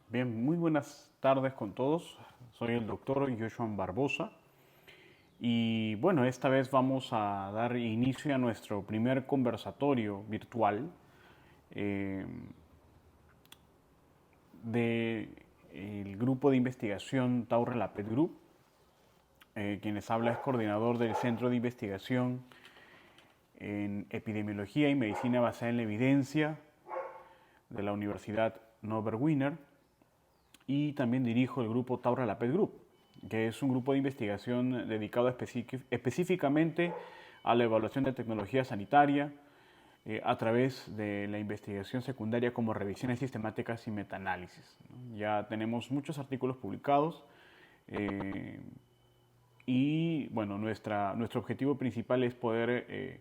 Bien, muy buenas tardes con todos. Soy el doctor Joshua Barbosa y bueno, esta vez vamos a dar inicio a nuestro primer conversatorio virtual eh, del grupo de investigación Taurre Lapet Group. Quien les habla es coordinador del Centro de Investigación en Epidemiología y Medicina Basada en la Evidencia de la Universidad Norbert Wiener y también dirijo el grupo Taura Lapet Group, que es un grupo de investigación dedicado específicamente a la evaluación de tecnología sanitaria a través de la investigación secundaria como revisiones sistemáticas y metaanálisis. Ya tenemos muchos artículos publicados y bueno, nuestro objetivo principal es poder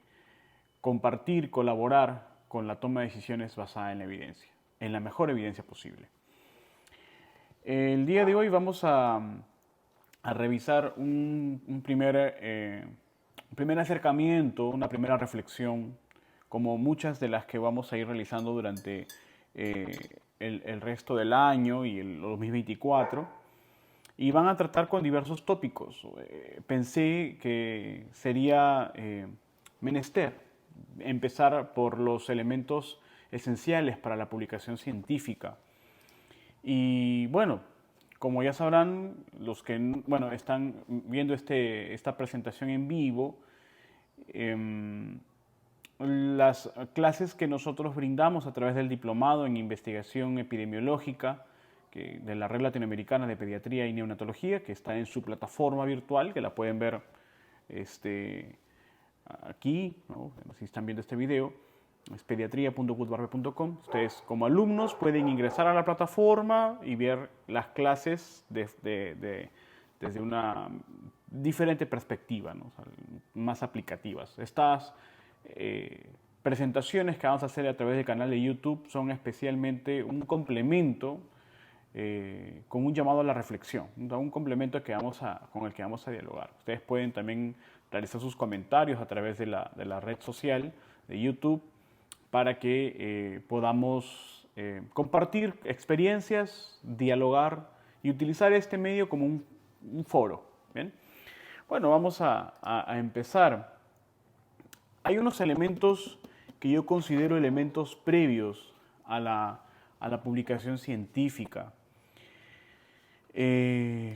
compartir, colaborar con la toma de decisiones basada en la evidencia, en la mejor evidencia posible. El día de hoy vamos a revisar un primer acercamiento, una primera reflexión, como muchas de las que vamos a ir realizando durante el resto del año y el 2024. Y van a tratar con diversos tópicos. Pensé que sería menester empezar por los elementos esenciales para la publicación científica. Y bueno, como ya sabrán, los que bueno, están viendo esta presentación en vivo, eh, las clases que nosotros brindamos a través del diplomado en investigación epidemiológica de la Red Latinoamericana de Pediatría y Neonatología, que está en su plataforma virtual, que la pueden ver aquí, ¿no? Si están viendo este video, es pediatría.cutbarbe.com. Ustedes como alumnos pueden ingresar a la plataforma y ver las clases desde una diferente perspectiva, ¿no? O sea, más aplicativas. Estas presentaciones que vamos a hacer a través del canal de YouTube son especialmente un complemento con un llamado a la reflexión, un complemento con el que vamos a dialogar. Ustedes pueden también realizar sus comentarios a través de la red social de YouTube para que podamos compartir experiencias, dialogar y utilizar este medio como un foro. ¿Bien? Bueno, vamos a empezar. Hay unos elementos que yo considero elementos previos a la publicación científica.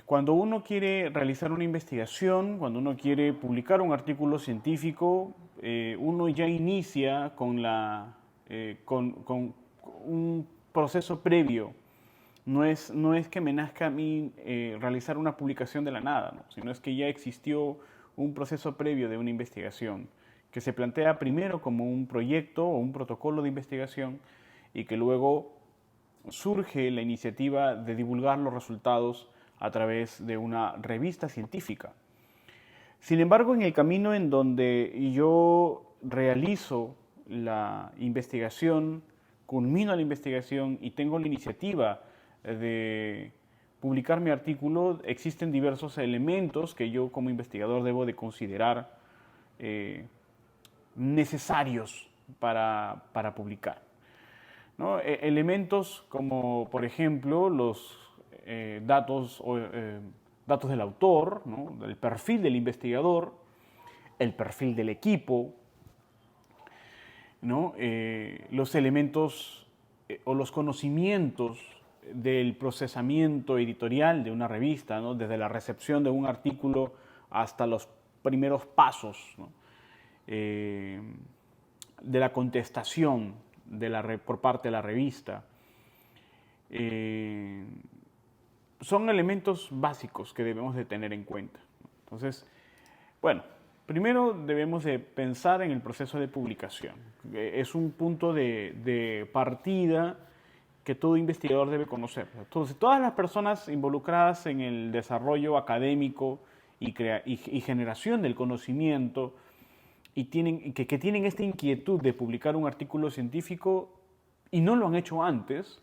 Cuando uno quiere realizar una investigación, cuando uno quiere publicar un artículo científico, uno ya inicia con un proceso previo. No es que me nazca a mí realizar una publicación de la nada, ¿no? Sino es que ya existió un proceso previo de una investigación que se plantea primero como un proyecto o un protocolo de investigación y que luego surge la iniciativa de divulgar los resultados a través de una revista científica. Sin embargo, en el camino en donde yo realizo la investigación, culmino la investigación y tengo la iniciativa de publicar mi artículo, existen diversos elementos que yo como investigador debo de considerar necesarios para publicar, ¿no? Elementos como, por ejemplo, los datos del autor, ¿no? El perfil del investigador, el perfil del equipo, ¿no? Los elementos o los conocimientos del procesamiento editorial de una revista, ¿no? Desde la recepción de un artículo hasta los primeros pasos, ¿no? De la contestación por parte de la revista. Son elementos básicos que debemos de tener en cuenta. Entonces, bueno, primero debemos de pensar en el proceso de publicación. Es un punto de partida que todo investigador debe conocer. Entonces, todas las personas involucradas en el desarrollo académico y generación del conocimiento que tienen esta inquietud de publicar un artículo científico y no lo han hecho antes,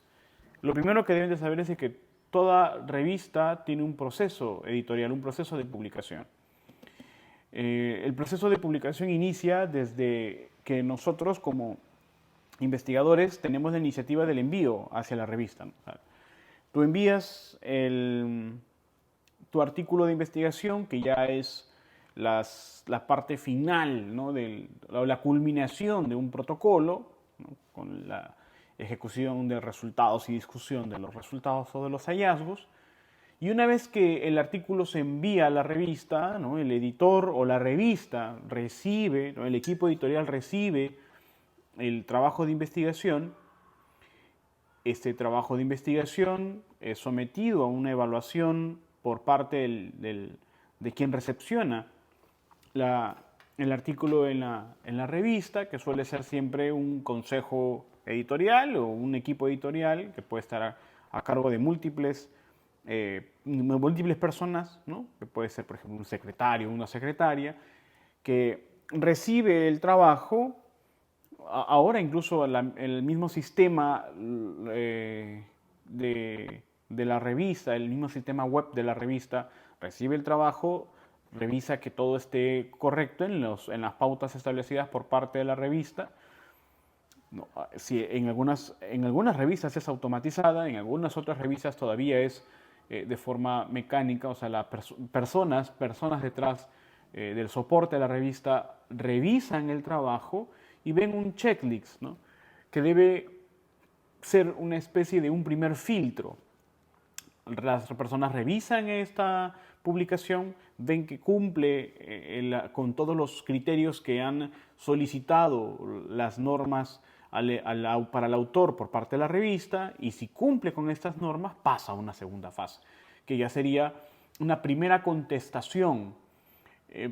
lo primero que deben de saber es que toda revista tiene un proceso editorial, un proceso de publicación. El proceso de publicación inicia desde que nosotros como investigadores tenemos la iniciativa del envío hacia la revista, ¿no? Tú envías tu artículo de investigación, que ya es la parte final, ¿no? La culminación de un protocolo, ¿no? Con la ejecución de resultados y discusión de los resultados o de los hallazgos. Y una vez que el artículo se envía a la revista, ¿no? El editor o la revista recibe, ¿no? El equipo editorial recibe el trabajo de investigación. Este trabajo de investigación es sometido a una evaluación por parte de quien recepciona el artículo en la revista, que suele ser siempre un consejo editorial o un equipo editorial que puede estar a cargo de múltiples personas, ¿no? Que puede ser, por ejemplo, un secretario o una secretaria, que recibe el trabajo. Ahora incluso el mismo sistema de la revista, el mismo sistema web de la revista, recibe el trabajo, revisa que todo esté correcto en las pautas establecidas por parte de la revista. No, si en algunas revistas es automatizada, en algunas otras revistas todavía es de forma mecánica, o sea, las personas detrás del soporte de la revista revisan el trabajo y ven un checklist, ¿no? Que debe ser una especie de un primer filtro. Las personas revisan esta publicación, ven que cumple con todos los criterios que han solicitado las normas para el autor por parte de la revista, y si cumple con estas normas pasa a una segunda fase, que ya sería una primera contestación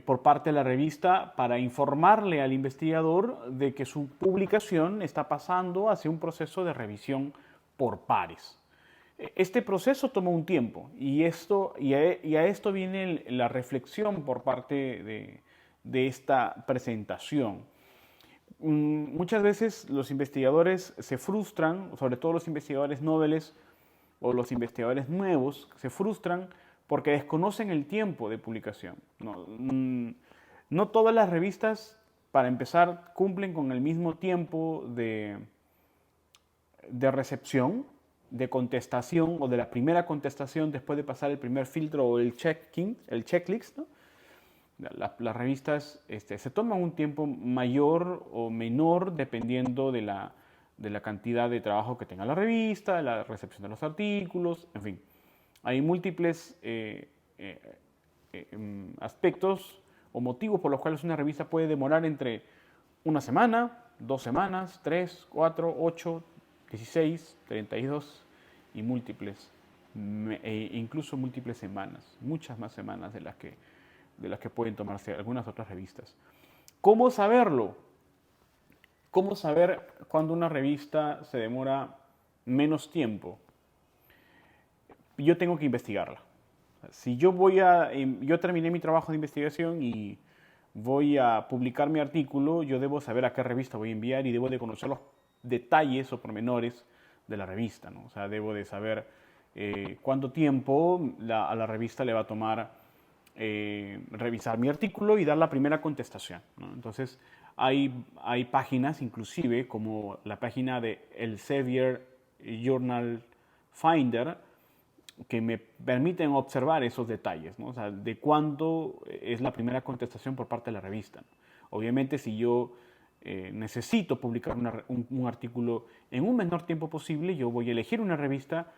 por parte de la revista para informarle al investigador de que su publicación está pasando hacia un proceso de revisión por pares. Este proceso toma un tiempo y a esto viene la reflexión por parte de esta presentación. Muchas veces los investigadores se frustran, sobre todo los investigadores noveles o los investigadores nuevos, se frustran porque desconocen el tiempo de publicación. No todas las revistas, para empezar, cumplen con el mismo tiempo de recepción, de contestación o de la primera contestación después de pasar el primer filtro o el checklist, ¿no? Las revistas se toman un tiempo mayor o menor dependiendo de la cantidad de trabajo que tenga la revista, de la recepción de los artículos, en fin. Hay múltiples aspectos o motivos por los cuales una revista puede demorar entre una semana, 2 semanas, 3, 4, 8, 16, 32 y múltiples, incluso múltiples semanas, muchas más semanas de las que pueden tomarse algunas otras revistas. ¿Cómo saberlo? ¿Cómo saber cuando una revista se demora menos tiempo? Yo tengo que investigarla. Si yo terminé mi trabajo de investigación y voy a publicar mi artículo, yo debo saber a qué revista voy a enviar y debo de conocer los detalles o pormenores de la revista, ¿no? O sea, debo de saber cuánto tiempo a la revista le va a tomar revisar mi artículo y dar la primera contestación, ¿no? Entonces, hay páginas, inclusive, como la página de Elsevier Journal Finder, que me permiten observar esos detalles, ¿no? O sea, de cuándo es la primera contestación por parte de la revista, ¿no? Obviamente, si yo necesito publicar un artículo en un menor tiempo posible, yo voy a elegir una revista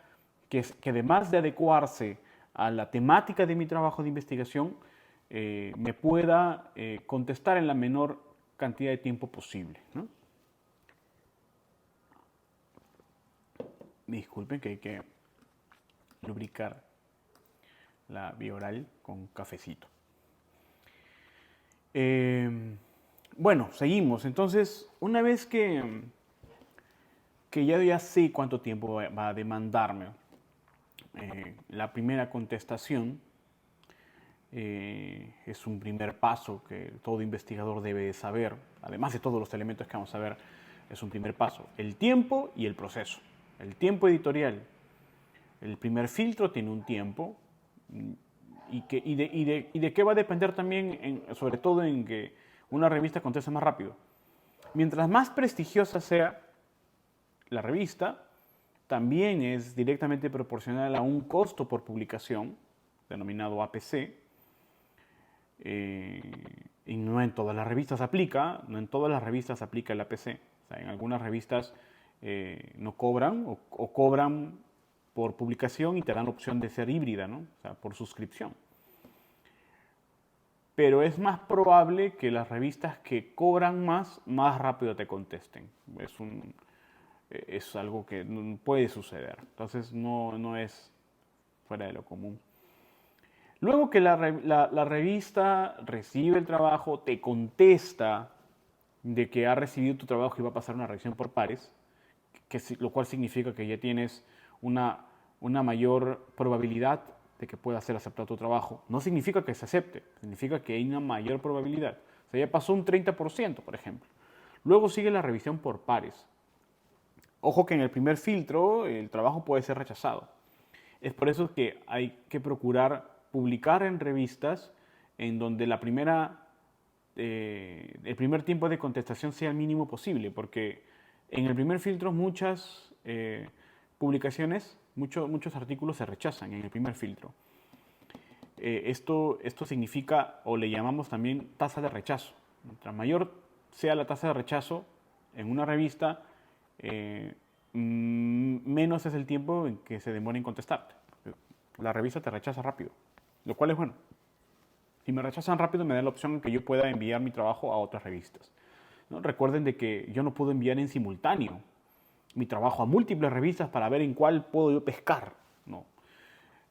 que además de adecuarse a la temática de mi trabajo de investigación, me pueda contestar en la menor cantidad de tiempo posible, ¿no? Disculpen que hay que lubricar la vía oral con cafecito. Bueno, seguimos. Entonces, una vez que ya sé cuánto tiempo va a demandarme la primera contestación, es un primer paso que todo investigador debe de saber, además de todos los elementos que vamos a ver, es un primer paso. El tiempo y el proceso. El tiempo editorial. El primer filtro tiene un tiempo y de qué va a depender también, sobre todo en que una revista conteste más rápido. Mientras más prestigiosa sea la revista, también es directamente proporcional a un costo por publicación, denominado APC, y no en todas las revistas aplica, no en todas las revistas aplica el APC. O sea, en algunas revistas no cobran o cobran por publicación y te dan la opción de ser híbrida, ¿no? O sea, por suscripción. Pero es más probable que las revistas que cobran más rápido te contesten. Es algo que puede suceder. Entonces no es fuera de lo común. Luego que la revista recibe el trabajo, te contesta de que ha recibido tu trabajo y va a pasar una revisión por pares, lo cual significa que ya tienes una mayor probabilidad de que pueda ser aceptado tu trabajo. No significa que se acepte, significa que hay una mayor probabilidad. O sea, ya pasó un 30%, por ejemplo. Luego sigue la revisión por pares. Ojo que en el primer filtro el trabajo puede ser rechazado. Es por eso que hay que procurar publicar en revistas en donde el primer tiempo de contestación sea el mínimo posible, porque en el primer filtro muchas publicaciones, muchos artículos se rechazan en el primer filtro. Esto significa, o le llamamos también tasa de rechazo. Mientras mayor sea la tasa de rechazo en una revista, menos es el tiempo en que se demora en contestarte. La revista te rechaza rápido, lo cual es bueno. Si me rechazan rápido, me da la opción en que yo pueda enviar mi trabajo a otras revistas, ¿no? Recuerden de que yo no puedo enviar en simultáneo mi trabajo a múltiples revistas para ver en cuál puedo yo pescar, no.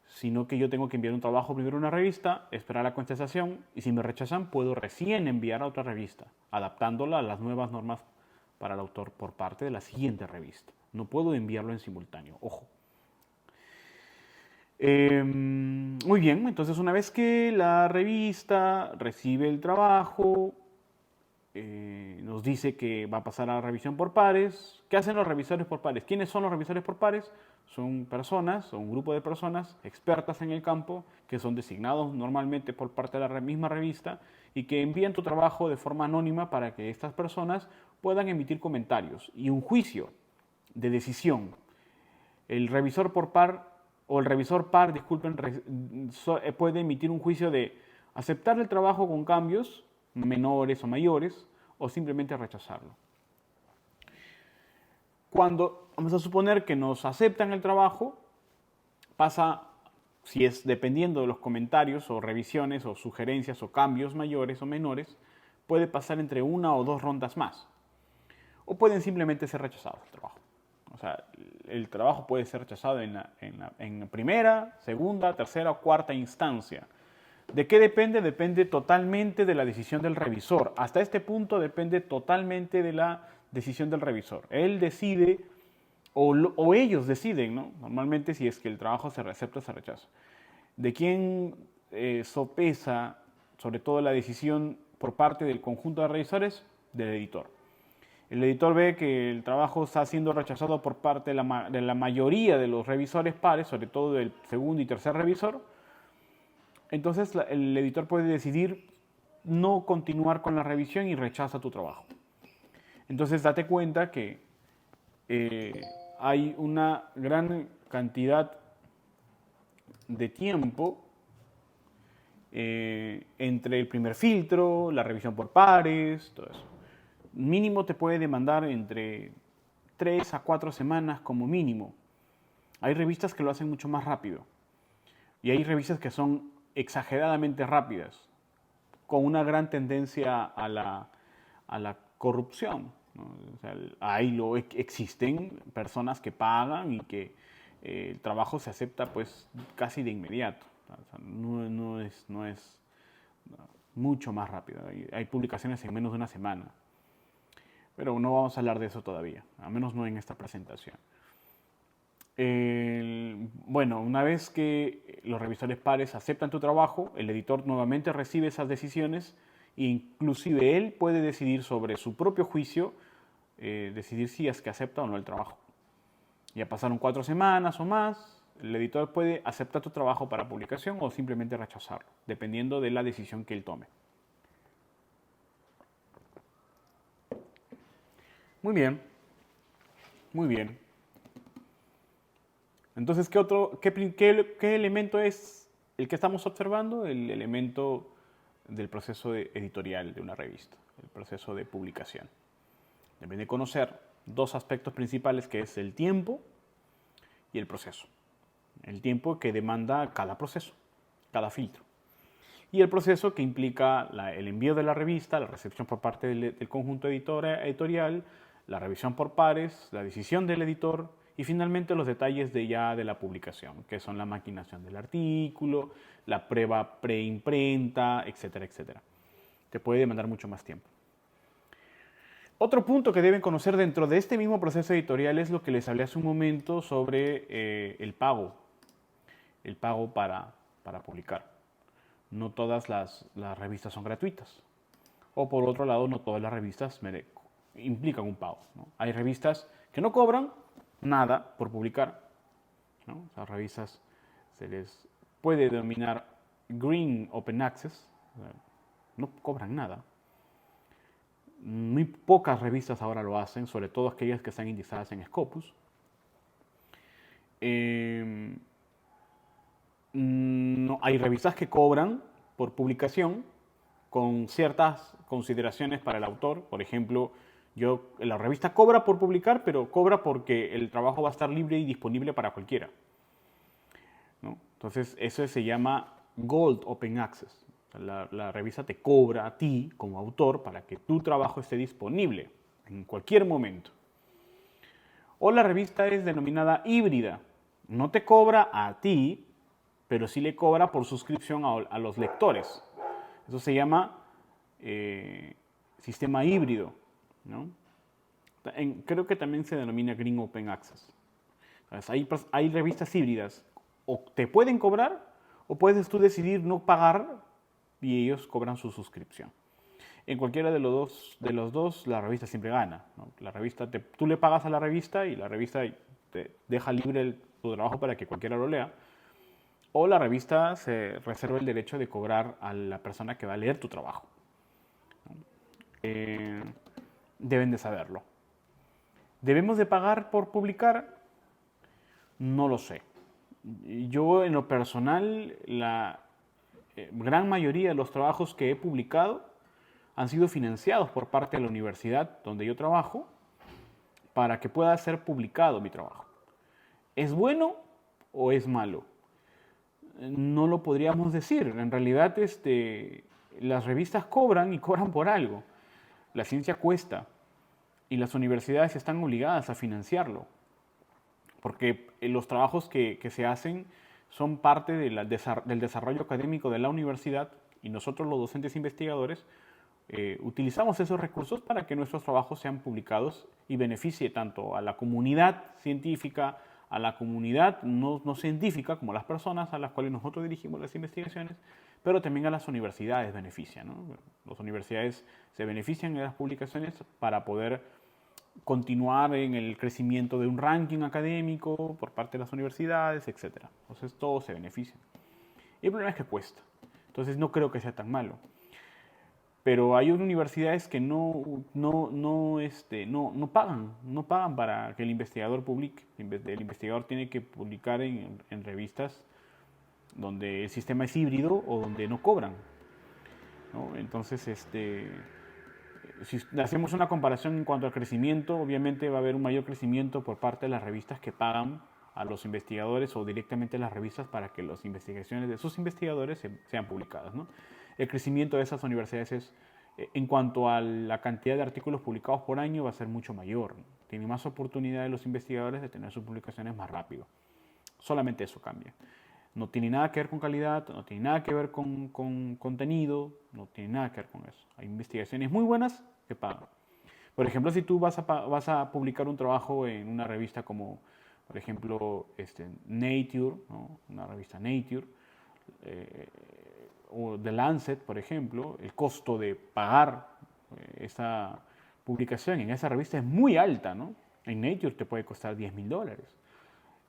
Sino que yo tengo que enviar un trabajo primero a una revista, esperar la contestación, y si me rechazan, puedo recién enviar a otra revista, adaptándola a las nuevas normas para el autor por parte de la siguiente revista. No puedo enviarlo en simultáneo, ojo. Muy bien, entonces una vez que la revista recibe el trabajo, nos dice que va a pasar a la revisión por pares. ¿Qué hacen los revisores por pares? ¿Quiénes son los revisores por pares? Son personas, o un grupo de personas expertas en el campo que son designados normalmente por parte de la misma revista y que envían tu trabajo de forma anónima para que estas personas puedan emitir comentarios y un juicio de decisión. El revisor por par, o el revisor par, disculpen, puede emitir un juicio de aceptar el trabajo con cambios menores o mayores, o simplemente rechazarlo. Cuando vamos a suponer que nos aceptan el trabajo, pasa, si es dependiendo de los comentarios o revisiones o sugerencias o cambios mayores o menores, puede pasar entre una o dos rondas más. O pueden simplemente ser rechazados el trabajo. O sea, el trabajo puede ser rechazado en primera, segunda, tercera o cuarta instancia. ¿De qué depende? Depende totalmente de la decisión del revisor. Hasta este punto depende totalmente de la decisión del revisor. Él decide, o ellos deciden, ¿no? Normalmente si es que el trabajo se acepta o se rechaza. ¿De quién sopesa sobre todo la decisión por parte del conjunto de revisores? Del editor. El editor ve que el trabajo está siendo rechazado por parte de la mayoría de los revisores pares, sobre todo del segundo y tercer revisor. Entonces el editor puede decidir no continuar con la revisión y rechaza tu trabajo. Entonces date cuenta que hay una gran cantidad de tiempo entre el primer filtro, la revisión por pares, todo eso. Mínimo te puede demandar entre 3 a 4 semanas como mínimo. Hay revistas que lo hacen mucho más rápido. Y hay revistas que son exageradamente rápidas, con una gran tendencia a la corrupción, ¿no? O sea, existen personas que pagan y que el trabajo se acepta pues casi de inmediato. O sea, no es mucho más rápido. Hay publicaciones en menos de una semana. Pero no vamos a hablar de eso todavía, al menos no en esta presentación. Bueno, una vez que los revisores pares aceptan tu trabajo, el editor nuevamente recibe esas decisiones e inclusive él puede decidir sobre su propio juicio, decidir si es que acepta o no el trabajo. Ya pasaron 4 semanas o más, el editor puede aceptar tu trabajo para publicación o simplemente rechazarlo, dependiendo de la decisión que él tome. Muy bien, muy bien. Entonces, ¿qué elemento es el que estamos observando? El elemento del proceso editorial de una revista, el proceso de publicación. Deben de conocer dos aspectos principales, que es el tiempo y el proceso. El tiempo que demanda cada proceso, cada filtro. Y el proceso que implica el envío de la revista, la recepción por parte del conjunto editorial, la revisión por pares, la decisión del editor y finalmente los detalles de la publicación, que son la maquinación del artículo, la prueba preimprenta, etcétera, etcétera. Te puede demandar mucho más tiempo. Otro punto que deben conocer dentro de este mismo proceso editorial es lo que les hablé hace un momento sobre el pago para publicar. No todas las revistas son gratuitas. O por otro lado, no todas las revistas implican un pago, ¿no? Hay revistas que no cobran nada por publicar, ¿no? Esas revistas se les puede denominar Green Open Access, o sea, no cobran nada. Muy pocas revistas ahora lo hacen, sobre todo aquellas que están indizadas en Scopus. No, hay revistas que cobran por publicación con ciertas consideraciones para el autor. Por ejemplo, la revista cobra por publicar, pero cobra porque el trabajo va a estar libre y disponible para cualquiera, ¿no? Entonces, eso se llama Gold Open Access. La revista te cobra a ti como autor para que tu trabajo esté disponible en cualquier momento. O la revista es denominada híbrida. No te cobra a ti, pero sí le cobra por suscripción a los lectores. Eso se llama sistema híbrido, ¿no? Creo que también se denomina Green Open Access. Entonces, hay revistas híbridas. O te pueden cobrar o puedes tú decidir no pagar y ellos cobran su suscripción. En cualquiera de los dos la revista siempre gana, ¿no? La revista tú le pagas a la revista y la revista te deja libre tu trabajo para que cualquiera lo lea. O la revista se reserva el derecho de cobrar a la persona que va a leer tu trabajo. Deben de saberlo. ¿Debemos de pagar por publicar? No lo sé. Yo, en lo personal, la gran mayoría de los trabajos que he publicado han sido financiados por parte de la universidad donde yo trabajo para que pueda ser publicado mi trabajo. ¿Es bueno o es malo? No lo podríamos decir. En realidad, las revistas cobran y cobran por algo. La ciencia cuesta y las universidades están obligadas a financiarlo, porque los trabajos que se hacen son parte del desarrollo académico de la universidad y nosotros los docentes investigadores utilizamos esos recursos para que nuestros trabajos sean publicados y beneficie tanto a la comunidad científica, a la comunidad no científica, como las personas a las cuales nosotros dirigimos las investigaciones, pero también a las universidades beneficia, ¿no? Las universidades se benefician de las publicaciones para poder continuar en el crecimiento de un ranking académico por parte de las universidades, etc. Entonces todos se benefician. Y el problema es que cuesta. Entonces no creo que sea tan malo. Pero hay universidades que no pagan para que el investigador publique. El investigador tiene que publicar en revistas donde el sistema es híbrido o donde no cobran, ¿no? Entonces, si hacemos una comparación en cuanto al crecimiento, obviamente va a haber un mayor crecimiento por parte de las revistas que pagan a los investigadores o directamente a las revistas para que las investigaciones de sus investigadores sean publicadas, ¿no? El crecimiento de esas universidades en cuanto a la cantidad de artículos publicados por año va a ser mucho mayor, ¿no? Tienen más oportunidades los investigadores de tener sus publicaciones más rápido. Solamente eso cambia. No tiene nada que ver con calidad, no tiene nada que ver con contenido, no tiene nada que ver con eso. Hay investigaciones muy buenas que pagan. Por ejemplo, si tú vas a publicar un trabajo en una revista como, por ejemplo, Nature, ¿no? Una revista Nature, o The Lancet, por ejemplo, el costo de pagar esa publicación en esa revista es muy alta, ¿no? En Nature te puede costar $10,000.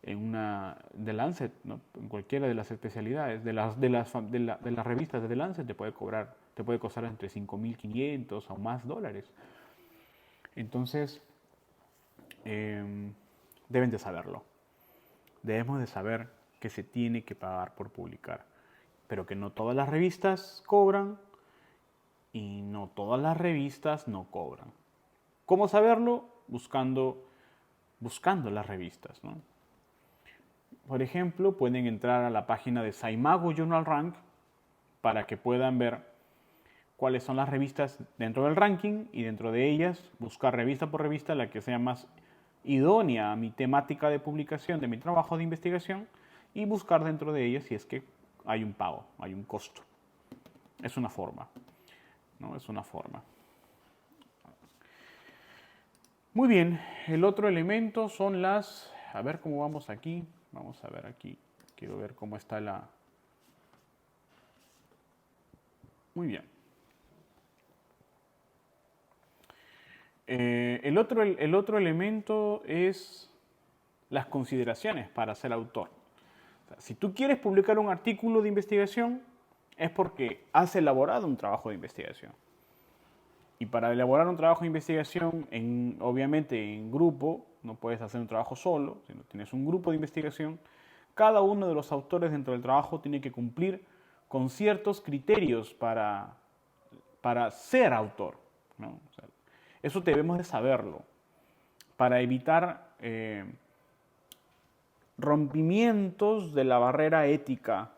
En una The Lancet, ¿no? En cualquiera de las especialidades, de las revistas de The Lancet te puede costar entre $5,500 o más dólares. Entonces, deben de saberlo. debemos de saber que se tiene que pagar por publicar, pero que no todas las revistas cobran y no todas las revistas no cobran. ¿Cómo saberlo? Buscando las revistas, ¿no? Por ejemplo, pueden entrar a la página de Saimago Journal Rank para que puedan ver cuáles son las revistas dentro del ranking y dentro de ellas buscar revista por revista la que sea más idónea a mi temática de publicación de mi trabajo de investigación y buscar dentro de ellas si es que hay un pago, hay un costo. Es una forma, ¿no? Es una forma. Muy bien, el otro elemento son las... A ver cómo vamos aquí. Vamos a ver aquí. Quiero ver cómo está la... Muy bien. El otro elemento es las consideraciones para ser autor. O sea, si tú quieres publicar un artículo de investigación, es porque has elaborado un trabajo de investigación. Y para elaborar un trabajo de investigación, obviamente en grupo, no puedes hacer un trabajo solo, sino tienes un grupo de investigación, cada uno de los autores dentro del trabajo tiene que cumplir con ciertos criterios para ser autor, ¿no? O sea, eso debemos de saberlo para evitar rompimientos de la barrera ética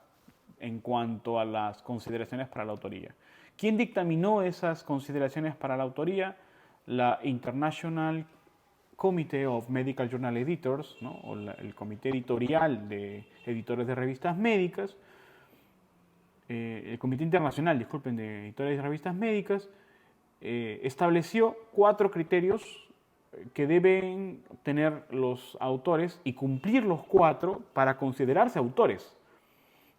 en cuanto a las consideraciones para la autoría. ¿Quién dictaminó esas consideraciones para la autoría? La International Committee of Medical Journal Editors, ¿no? O el Comité Editorial de Editores de Revistas Médicas, el Comité Internacional, disculpen, de Editores de Revistas Médicas, estableció 4 criterios que deben tener los autores y cumplir los 4 para considerarse autores.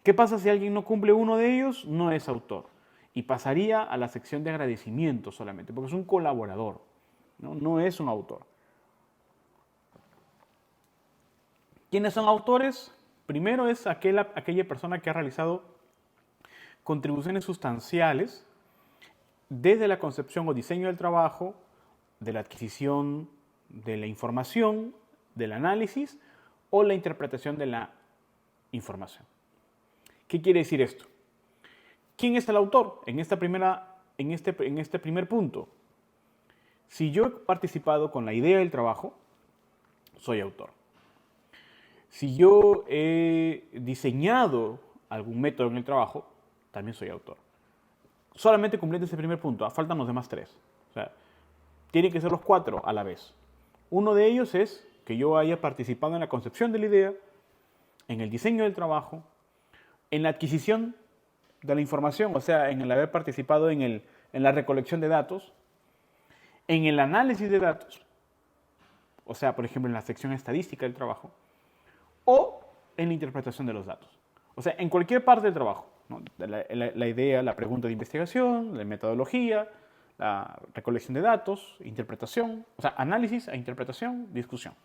¿Qué pasa si alguien no cumple uno de ellos? No es autor. Y pasaría a la sección de agradecimiento solamente, porque es un colaborador, ¿no? No es un autor. ¿Quiénes son autores? Primero es aquella persona que ha realizado contribuciones sustanciales desde la concepción o diseño del trabajo, de la adquisición de la información, del análisis o la interpretación de la información. ¿Qué quiere decir esto? ¿Quién es el autor? En este primer punto, si yo he participado con la idea del trabajo, soy autor. Si yo he diseñado algún método en el trabajo, también soy autor. Solamente cumpliendo ese primer punto, faltan los demás 3. O sea, tienen que ser los 4 a la vez. Uno de ellos es que yo haya participado en la concepción de la idea, en el diseño del trabajo, en la adquisición de la información, o sea, en el haber participado en la recolección de datos, en el análisis de datos, o sea, por ejemplo, en la sección estadística del trabajo, o en la interpretación de los datos. O sea, en cualquier parte del trabajo, ¿no? La idea, la pregunta de investigación, la metodología, la recolección de datos, interpretación, o sea, análisis a interpretación, discusión.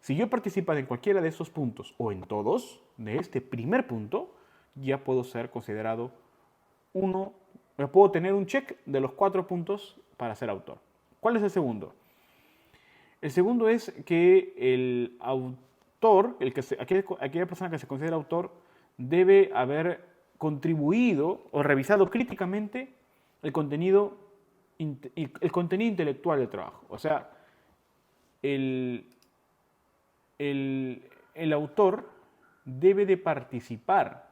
Si yo participo en cualquiera de esos puntos o en todos de este primer punto, ya puedo ser considerado puedo tener un check de los 4 puntos para ser autor. ¿Cuál es el segundo? El segundo es que el autor, aquella persona que se considera autor, debe haber contribuido o revisado críticamente el contenido intelectual del trabajo. O sea, el autor debe de participar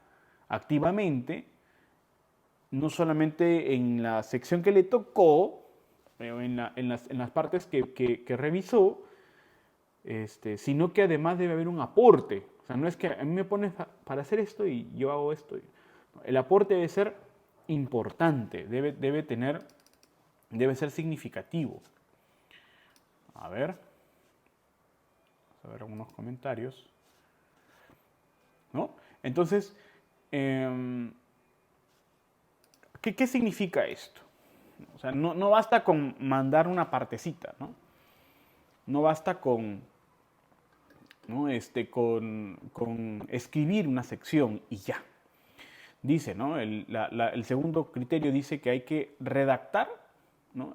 activamente, no solamente en la sección que le tocó, pero en las partes que revisó, sino que además debe haber un aporte. O sea, no es que a mí me pones para hacer esto y yo hago esto. El aporte debe ser importante, debe ser significativo. A ver algunos comentarios, ¿no? Entonces, ¿qué significa esto? O sea, no basta con mandar una partecita, ¿no? No basta con escribir una sección y ya. Dice, ¿no? El segundo criterio dice que hay que redactar, ¿no?,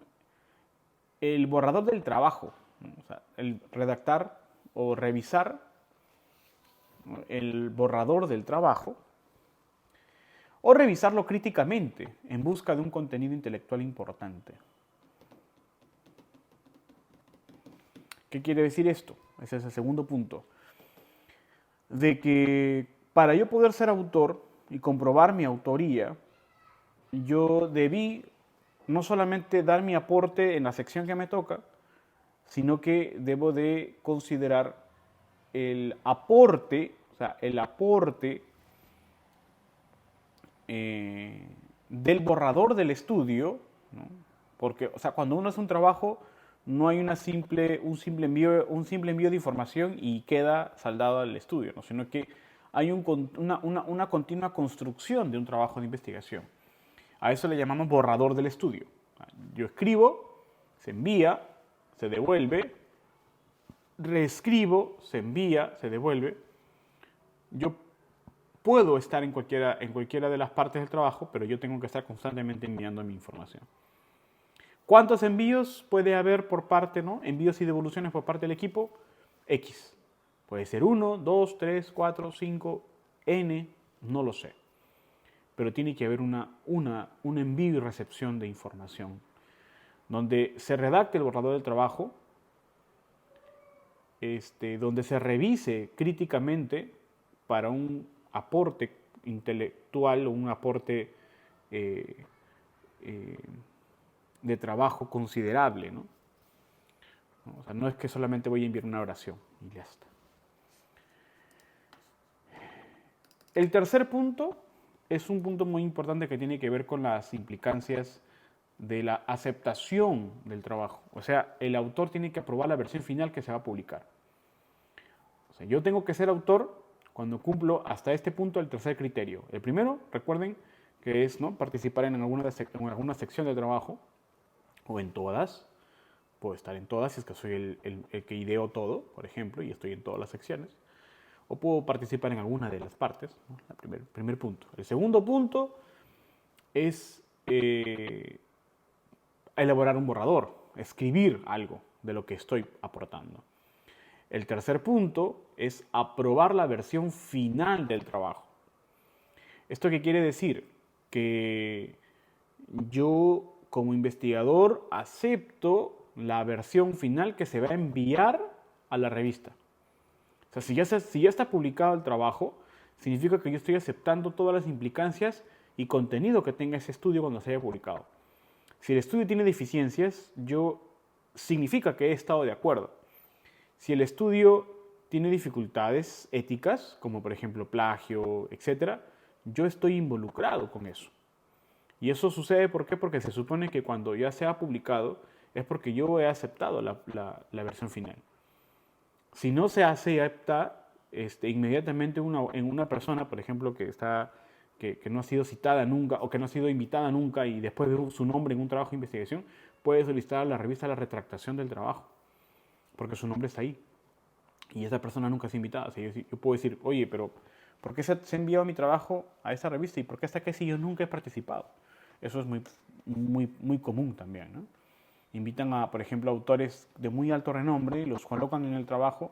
el borrador del trabajo, ¿no? O sea, el redactar o revisar el borrador del trabajo, o revisarlo críticamente en busca de un contenido intelectual importante. ¿Qué quiere decir esto? Ese es el segundo punto. De que para yo poder ser autor y comprobar mi autoría, yo debí no solamente dar mi aporte en la sección que me toca, sino que debo de considerar el aporte, o sea, el aporte del borrador del estudio, ¿no? Porque, o sea, cuando uno hace un trabajo, no hay un simple envío de información y queda saldado al estudio, ¿no? Sino que hay una continua construcción de un trabajo de investigación. A eso le llamamos borrador del estudio. Yo escribo, se envía, se devuelve, reescribo, se envía, se devuelve. Yo puedo estar en cualquiera de las partes del trabajo, pero yo tengo que estar constantemente enviando mi información. ¿Cuántos envíos puede haber por parte, ¿no? Envíos y devoluciones por parte del equipo? X. Puede ser 1, 2, 3, 4, 5, N, no lo sé. Pero tiene que haber un envío y recepción de información, donde se redacte el borrador del trabajo, donde se revise críticamente para un aporte intelectual o un aporte de trabajo considerable, ¿no? O sea, no es que solamente voy a enviar una oración y ya está. El tercer punto es un punto muy importante que tiene que ver con las implicancias de la aceptación del trabajo. O sea, el autor tiene que aprobar la versión final que se va a publicar. O sea, yo tengo que ser autor cuando cumplo hasta este punto el tercer criterio. El primero, recuerden, que es, ¿no?, participar en alguna sección del trabajo, o en todas. Puedo estar en todas si es que soy el que ideo todo, por ejemplo, y estoy en todas las secciones. O puedo participar en alguna de las partes, ¿no? El primer punto. El segundo punto es elaborar un borrador, escribir algo de lo que estoy aportando. El tercer punto es aprobar la versión final del trabajo. ¿Esto qué quiere decir? Que yo como investigador acepto la versión final que se va a enviar a la revista. O sea, si ya está publicado el trabajo, significa que yo estoy aceptando todas las implicancias y contenido que tenga ese estudio cuando se haya publicado. Si el estudio tiene deficiencias, significa que he estado de acuerdo. Si el estudio tiene dificultades éticas, como por ejemplo plagio, etc., yo estoy involucrado con eso. Y eso sucede, ¿por qué? Porque se supone que cuando ya se ha publicado es porque yo he aceptado la versión final. Si no se acepta inmediatamente en una persona, por ejemplo, que no ha sido citada nunca o que no ha sido invitada nunca y después de su nombre en un trabajo de investigación, puede solicitar a la revista la retractación del trabajo, porque su nombre está ahí. Y esa persona nunca es invitada. O sea, yo puedo decir, oye, pero ¿por qué se ha enviado mi trabajo a esa revista? ¿Y por qué hasta que si yo nunca he participado? Eso es muy común también, ¿no? Invitan a, por ejemplo, autores de muy alto renombre, los colocan en el trabajo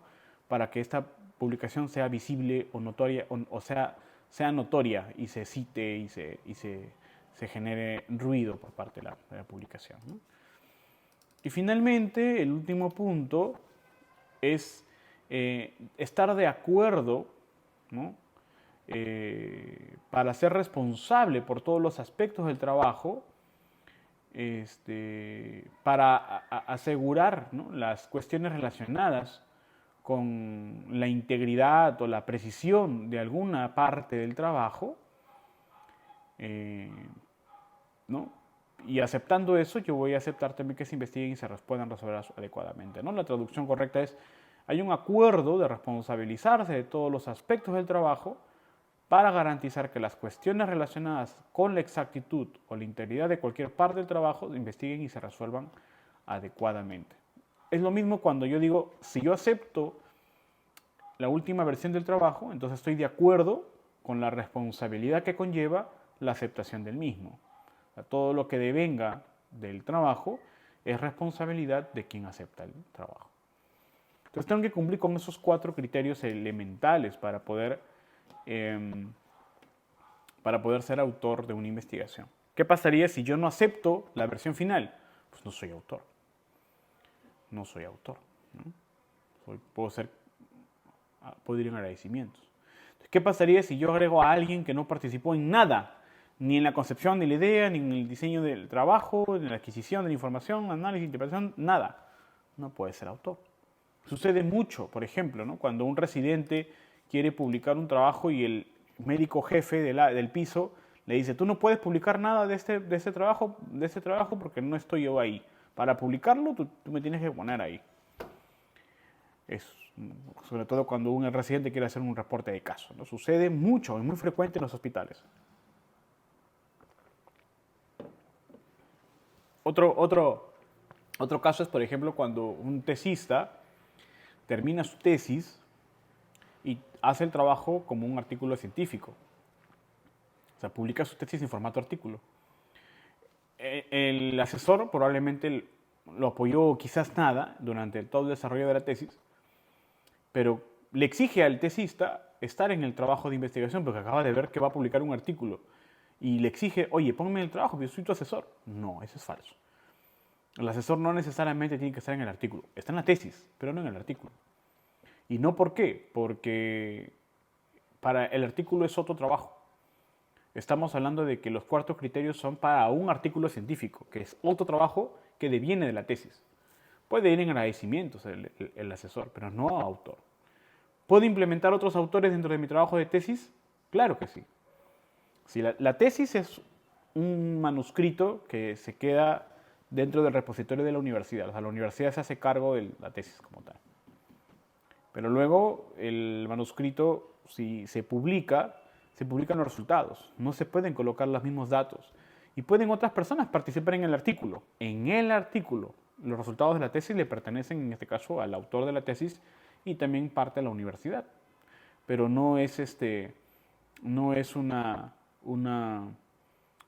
para que esta publicación sea visible o notoria, sea notoria y se cite y se genere ruido por parte de la publicación, ¿no? Y finalmente, el último punto es estar de acuerdo, ¿no?, para ser responsable por todos los aspectos del trabajo, para asegurar, ¿no?, las cuestiones relacionadas con la integridad o la precisión de alguna parte del trabajo, ¿no? Y aceptando eso, yo voy a aceptar también que se investiguen y se puedan resolver adecuadamente, ¿no? La traducción correcta es: hay un acuerdo de responsabilizarse de todos los aspectos del trabajo para garantizar que las cuestiones relacionadas con la exactitud o la integridad de cualquier parte del trabajo se investiguen y se resuelvan adecuadamente. Es lo mismo cuando yo digo, si yo acepto la última versión del trabajo, entonces estoy de acuerdo con la responsabilidad que conlleva la aceptación del mismo. O sea, todo lo que devenga del trabajo es responsabilidad de quien acepta el trabajo. Entonces tengo que cumplir con esos 4 criterios elementales em, para poder ser autor de una investigación. ¿Qué pasaría si yo no acepto la versión final? Pues no soy autor. No soy autor, ¿no? Puedo ir en agradecimientos. Entonces, ¿qué pasaría si yo agrego a alguien que no participó en nada? Ni en la concepción de la idea, ni en el diseño del trabajo, ni en la adquisición de la información, análisis, interpretación, nada. No puede ser autor. Sucede mucho, por ejemplo, ¿no? Cuando un residente quiere publicar un trabajo y el médico jefe del piso le dice, tú no puedes publicar nada de este trabajo porque no estoy yo ahí. Para publicarlo, tú me tienes que poner ahí. Es, sobre todo cuando un residente quiere hacer un reporte de caso, ¿no? Sucede mucho, es muy frecuente en los hospitales. Otro caso es, por ejemplo, cuando un tesista termina su tesis y hace el trabajo como un artículo científico. O sea, publica su tesis en formato artículo. El asesor probablemente lo apoyó quizás nada durante todo el desarrollo de la tesis, pero le exige al tesista estar en el trabajo de investigación porque acaba de ver que va a publicar un artículo y le exige, oye, ponme en el trabajo, yo soy tu asesor. No, eso es falso. El asesor no necesariamente tiene que estar en el artículo. Está en la tesis, pero no en el artículo. ¿Y no por qué? Porque para el artículo es otro trabajo. Estamos hablando de que los 4 criterios son para un artículo científico, que es otro trabajo que deviene de la tesis. Puede ir en agradecimientos el asesor, pero no autor. ¿Puedo implementar otros autores dentro de mi trabajo de tesis? Claro que sí. Si la tesis es un manuscrito que se queda dentro del repositorio de la universidad. O sea, la universidad se hace cargo de la tesis como tal. Pero luego el manuscrito, si se publican los resultados. No se pueden colocar los mismos datos. Y pueden otras personas participar en el artículo. En el artículo, los resultados de la tesis le pertenecen, en este caso, al autor de la tesis y también parte de la universidad. Pero no es,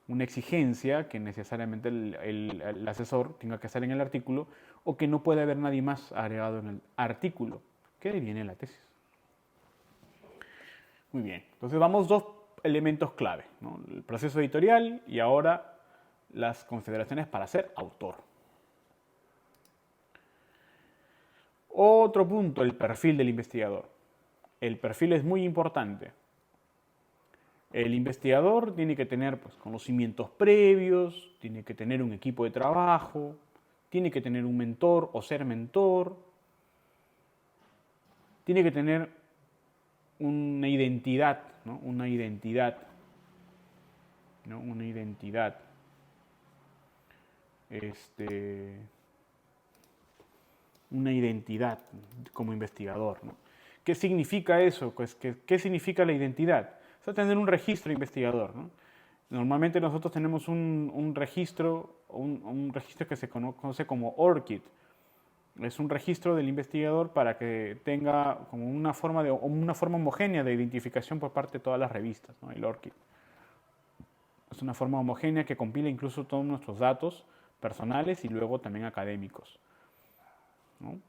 una exigencia que necesariamente el asesor tenga que estar en el artículo o que no puede haber nadie más agregado en el artículo que deviene la tesis. Muy bien, entonces vamos 2 elementos clave, ¿no? El proceso editorial y ahora las consideraciones para ser autor. Otro punto, el perfil del investigador. El perfil es muy importante. El investigador tiene que tener conocimientos previos, tiene que tener un equipo de trabajo, tiene que tener un mentor o ser mentor, tiene que tener una identidad, ¿no? Una identidad como investigador, ¿no? ¿Qué significa eso? Pues, ¿qué significa la identidad? O sea, tener un registro investigador, ¿no? Normalmente nosotros tenemos un registro que se conoce como ORCID. Es un registro del investigador para que tenga como una forma homogénea de identificación por parte de todas las revistas, ¿no? El ORCID. Es una forma homogénea que compila incluso todos nuestros datos personales y luego también académicos, ¿no?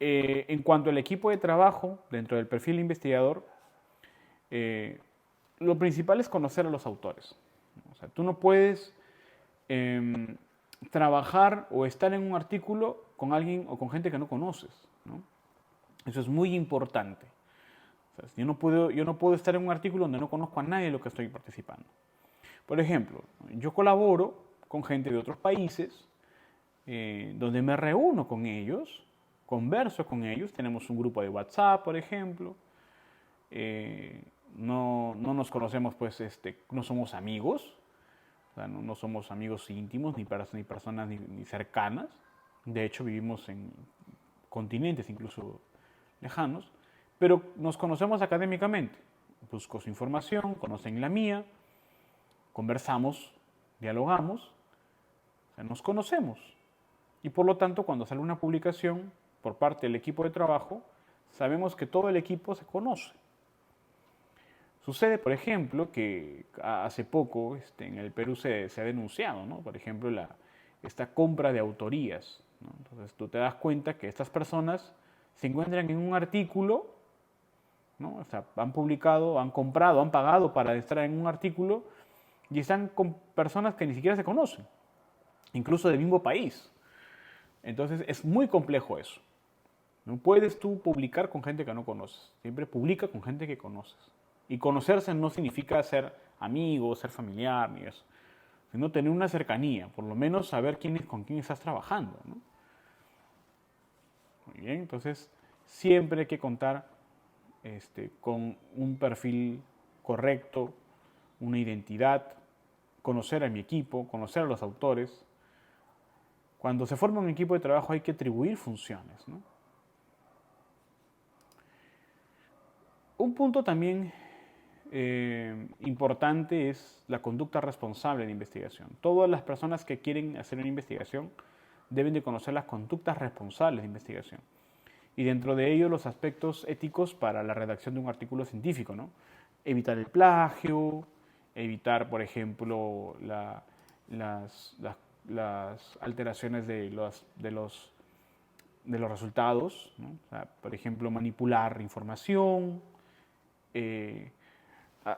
En cuanto al equipo de trabajo dentro del perfil investigador, lo principal es conocer a los autores. O sea, tú no puedes trabajar o estar en un artículo con alguien o con gente que no conoces, ¿no? Eso es muy importante. O sea, yo no puedo estar en un artículo donde no conozco a nadie de lo que estoy participando. Por ejemplo, yo colaboro con gente de otros países, donde me reúno con ellos, converso con ellos, tenemos un grupo de WhatsApp, por ejemplo, no nos conocemos, pues, no somos amigos, o sea, no somos amigos íntimos, ni personas ni cercanas. De hecho, vivimos en continentes incluso lejanos, pero nos conocemos académicamente. Busco su información, conocen la mía, conversamos, dialogamos, o sea, nos conocemos. Y por lo tanto, cuando sale una publicación por parte del equipo de trabajo, sabemos que todo el equipo se conoce. Sucede, por ejemplo, que hace poco en el Perú se ha denunciado, ¿no? Por ejemplo, esta compra de autorías, ¿no? Entonces tú te das cuenta que estas personas se encuentran en un artículo, ¿no? O sea, han publicado, han comprado, han pagado para estar en un artículo y están con personas que ni siquiera se conocen, incluso del mismo país. Entonces es muy complejo eso. No puedes tú publicar con gente que no conoces. Siempre publica con gente que conoces. Y conocerse no significa ser amigo, ser familiar, ni eso. Sino tener una cercanía, por lo menos saber con quién estás trabajando, ¿no? Muy bien, entonces siempre hay que contar con un perfil correcto, una identidad, conocer a mi equipo, conocer a los autores. Cuando se forma un equipo de trabajo hay que atribuir funciones, ¿no? Un punto también importante es la conducta responsable de investigación. Todas las personas que quieren hacer una investigación deben de conocer las conductas responsables de investigación. Y dentro de ello los aspectos éticos para la redacción de un artículo científico, ¿no? Evitar el plagio, evitar, por ejemplo, las alteraciones de los resultados, ¿no? O sea, por ejemplo, manipular información,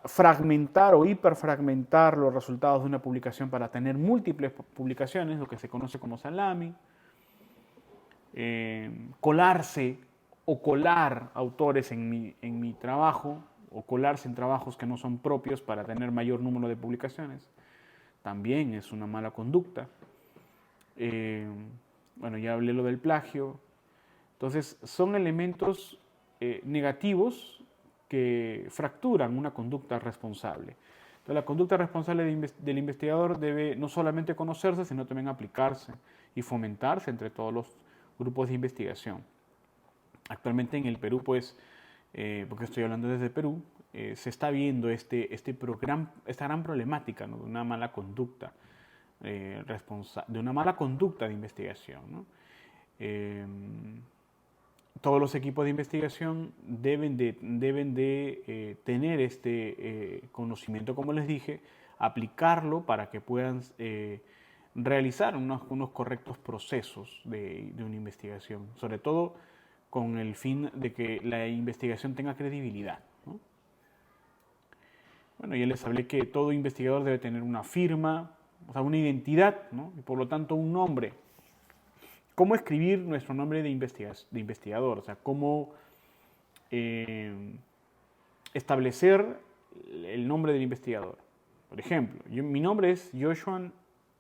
fragmentar o hiperfragmentar los resultados de una publicación para tener múltiples publicaciones, lo que se conoce como salami, colarse o colar autores en mi trabajo o colarse en trabajos que no son propios para tener mayor número de publicaciones, también es una mala conducta. Bueno, ya hablé lo del plagio. Entonces, son elementos negativos que fracturan una conducta responsable. Entonces, la conducta responsable del investigador debe no solamente conocerse, sino también aplicarse y fomentarse entre todos los grupos de investigación. Actualmente en el Perú, pues, porque estoy hablando desde Perú, se está viendo esta gran problemática, ¿no? De una mala conducta de una mala conducta de investigación, ¿no? Todos los equipos de investigación deben de tener este conocimiento, como les dije, aplicarlo para que puedan realizar unos correctos procesos de una investigación, sobre todo con el fin de que la investigación tenga credibilidad, ¿no? Bueno, ya les hablé que todo investigador debe tener una firma, o sea, una identidad, ¿no? Y por lo tanto un nombre. ¿Cómo escribir nuestro nombre de investigador? O sea, cómo establecer el nombre del investigador. Por ejemplo, mi nombre es Joshua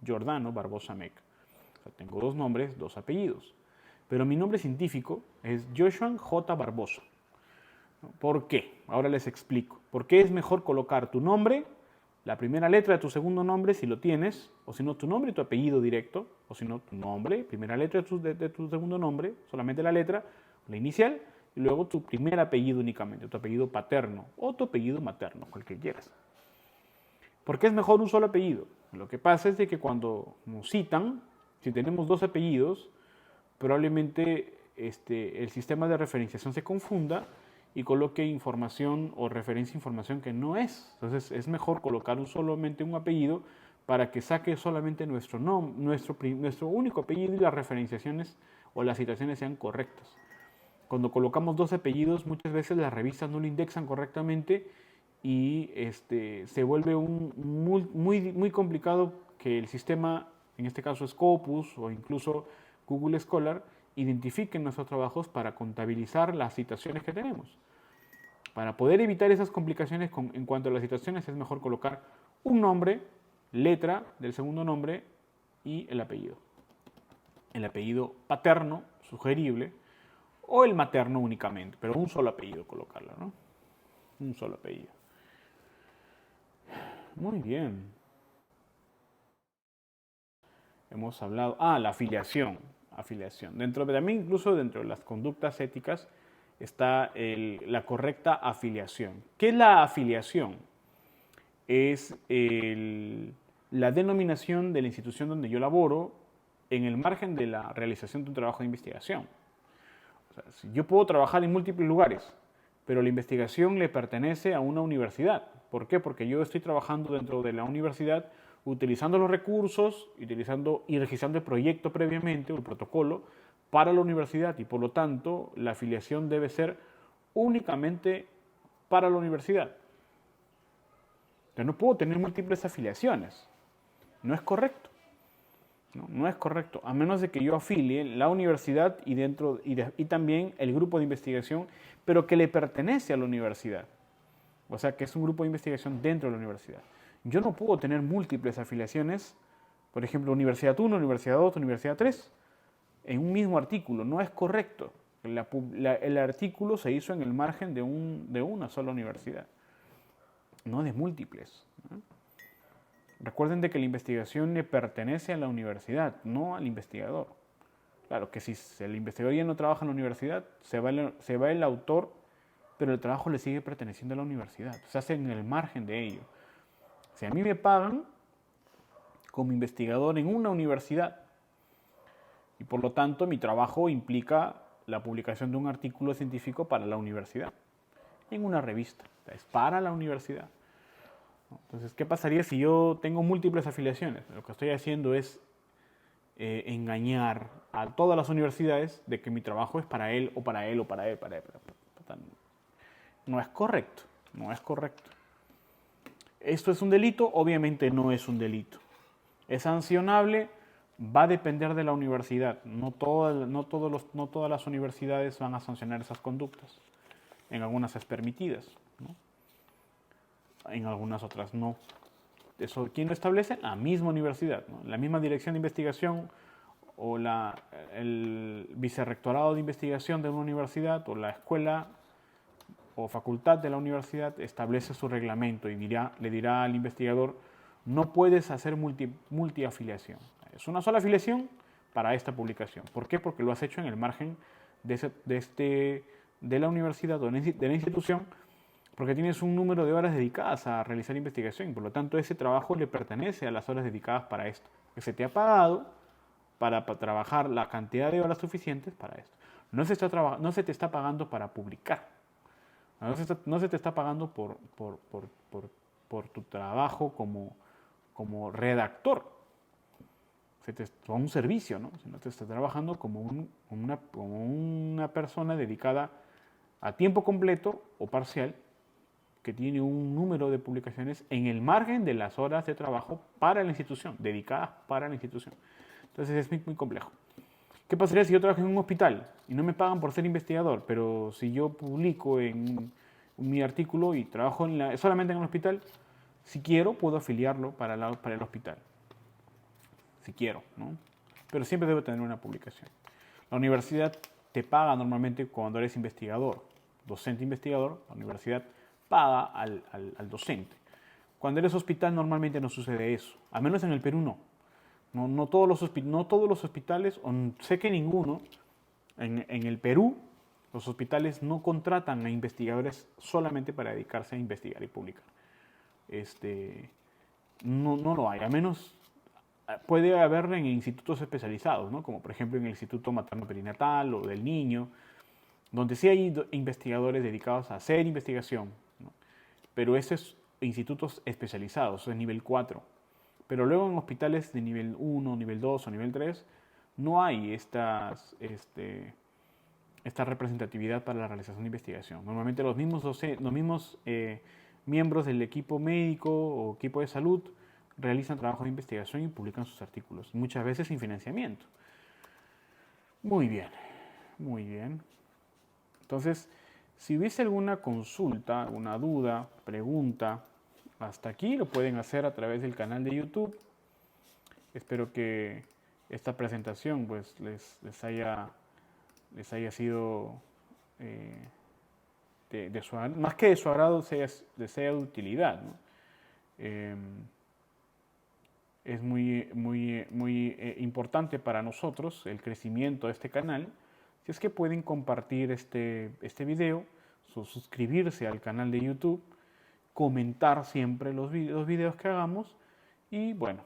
Giordano Barbosa Meck. O sea, tengo dos nombres, dos apellidos. Pero mi nombre científico es Joshua J. Barbosa. ¿Por qué? Ahora les explico. ¿Por qué es mejor colocar tu nombre, la primera letra de tu segundo nombre, si lo tienes, o si no tu nombre y tu apellido directo, o si no tu nombre, primera letra de tu segundo nombre, solamente la letra, la inicial, y luego tu primer apellido únicamente, tu apellido paterno o tu apellido materno, cualquier quieras? ¿Por qué es mejor un solo apellido? Lo que pasa es de que cuando nos citan, si tenemos dos apellidos, probablemente el sistema de referenciación se confunda y coloque información o referencia información que no es. Entonces es mejor colocar solamente un apellido para que saque solamente nuestro único apellido y las referenciaciones o las citaciones sean correctas. Cuando colocamos dos apellidos, muchas veces las revistas no lo indexan correctamente y se vuelve muy complicado que el sistema, en este caso Scopus o incluso Google Scholar, identifiquen nuestros trabajos para contabilizar las citaciones que tenemos. Para poder evitar esas complicaciones en cuanto a las citaciones, es mejor colocar un nombre, letra del segundo nombre y el apellido. El apellido paterno, sugerible, o el materno únicamente, pero un solo apellido colocarlo, ¿no? Un solo apellido. Muy bien. Hemos hablado... la afiliación. También incluso dentro de las conductas éticas está la correcta afiliación. ¿Qué es la afiliación? Es la denominación de la institución donde yo laboro en el margen de la realización de un trabajo de investigación. O sea, si yo puedo trabajar en múltiples lugares, pero la investigación le pertenece a una universidad. ¿Por qué? Porque yo estoy trabajando dentro de la universidad utilizando los recursos, utilizando y registrando el proyecto previamente, o el protocolo, para la universidad, y por lo tanto la afiliación debe ser únicamente para la universidad. Yo no puedo tener múltiples afiliaciones. No es correcto. No es correcto, a menos de que yo afilie la universidad y también el grupo de investigación, pero que le pertenece a la universidad. O sea, que es un grupo de investigación dentro de la universidad. Yo no puedo tener múltiples afiliaciones, por ejemplo, Universidad 1, Universidad 2, Universidad 3, en un mismo artículo. No es correcto. El artículo se hizo en el margen de una sola universidad, no de múltiples. Recuerden de que la investigación le pertenece a la universidad, no al investigador. Claro que si el investigador ya no trabaja en la universidad, se va el autor, pero el trabajo le sigue perteneciendo a la universidad. Se hace en el margen de ello. Si a mí me pagan como investigador en una universidad, y por lo tanto mi trabajo implica la publicación de un artículo científico para la universidad, en una revista, es para la universidad. Entonces, ¿qué pasaría si yo tengo múltiples afiliaciones? Lo que estoy haciendo es engañar a todas las universidades de que mi trabajo es para él o para él o para él, para él. No es correcto, no es correcto. ¿Esto es un delito? Obviamente no es un delito. ¿Es sancionable? Va a depender de la universidad. No todas las universidades van a sancionar esas conductas. En algunas es permitidas, ¿no? En algunas otras no. ¿Eso quién lo establece? La misma universidad, ¿no? La misma dirección de investigación o el vicerrectorado de investigación de una universidad o la escuela o facultad de la universidad establece su reglamento y le dirá al investigador: no puedes hacer multiafiliación. Es una sola afiliación para esta publicación. ¿Por qué? Porque lo has hecho en el margen de la universidad o de la institución, porque tienes un número de horas dedicadas a realizar investigación. Por lo tanto, ese trabajo le pertenece a las horas dedicadas para esto. Que se te ha pagado para trabajar la cantidad de horas suficientes para esto. No se te está pagando para publicar. No se te está pagando por tu trabajo como redactor. Como un servicio, ¿no? Sino te está trabajando como una persona dedicada a tiempo completo o parcial, que tiene un número de publicaciones en el margen de las horas de trabajo para la institución, dedicadas para la institución. Entonces es muy, muy complejo. ¿Qué pasaría si yo trabajo en un hospital y no me pagan por ser investigador, pero si yo publico en mi artículo y trabajo solamente en el hospital, si quiero puedo afiliarlo para el hospital? Si quiero, ¿no? Pero siempre debe tener una publicación. La universidad te paga normalmente cuando eres investigador, docente investigador, la universidad paga al docente. Cuando eres hospital normalmente no sucede eso, al menos en el Perú no. No todos los hospitales, o sé que ninguno, en el Perú, los hospitales no contratan a investigadores solamente para dedicarse a investigar y publicar. No lo hay, al menos puede haberlo en institutos especializados, ¿no? Como por ejemplo en el Instituto Materno Perinatal o del Niño, donde sí hay investigadores dedicados a hacer investigación, ¿no? Pero esos institutos especializados, es nivel 4. Pero luego en hospitales de nivel 1, nivel 2 o nivel 3 no hay esta representatividad para la realización de investigación. Normalmente los mismos miembros del equipo médico o equipo de salud realizan trabajo de investigación y publican sus artículos, muchas veces sin financiamiento. Muy bien, muy bien. Entonces, si hubiese alguna consulta, alguna duda, pregunta, hasta aquí lo pueden hacer a través del canal de YouTube. Espero que esta presentación pues, les haya sido de su agrado, más que de su agrado, les sea de utilidad, ¿no? Es muy importante para nosotros el crecimiento de este canal. Si es que pueden compartir este video, suscribirse al canal de YouTube, comentar siempre los videos que hagamos y bueno,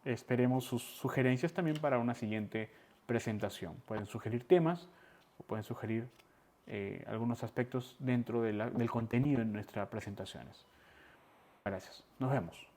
esperemos sus sugerencias también para una siguiente presentación. Pueden sugerir temas o pueden sugerir algunos aspectos dentro del contenido en nuestras presentaciones. Gracias. Nos vemos.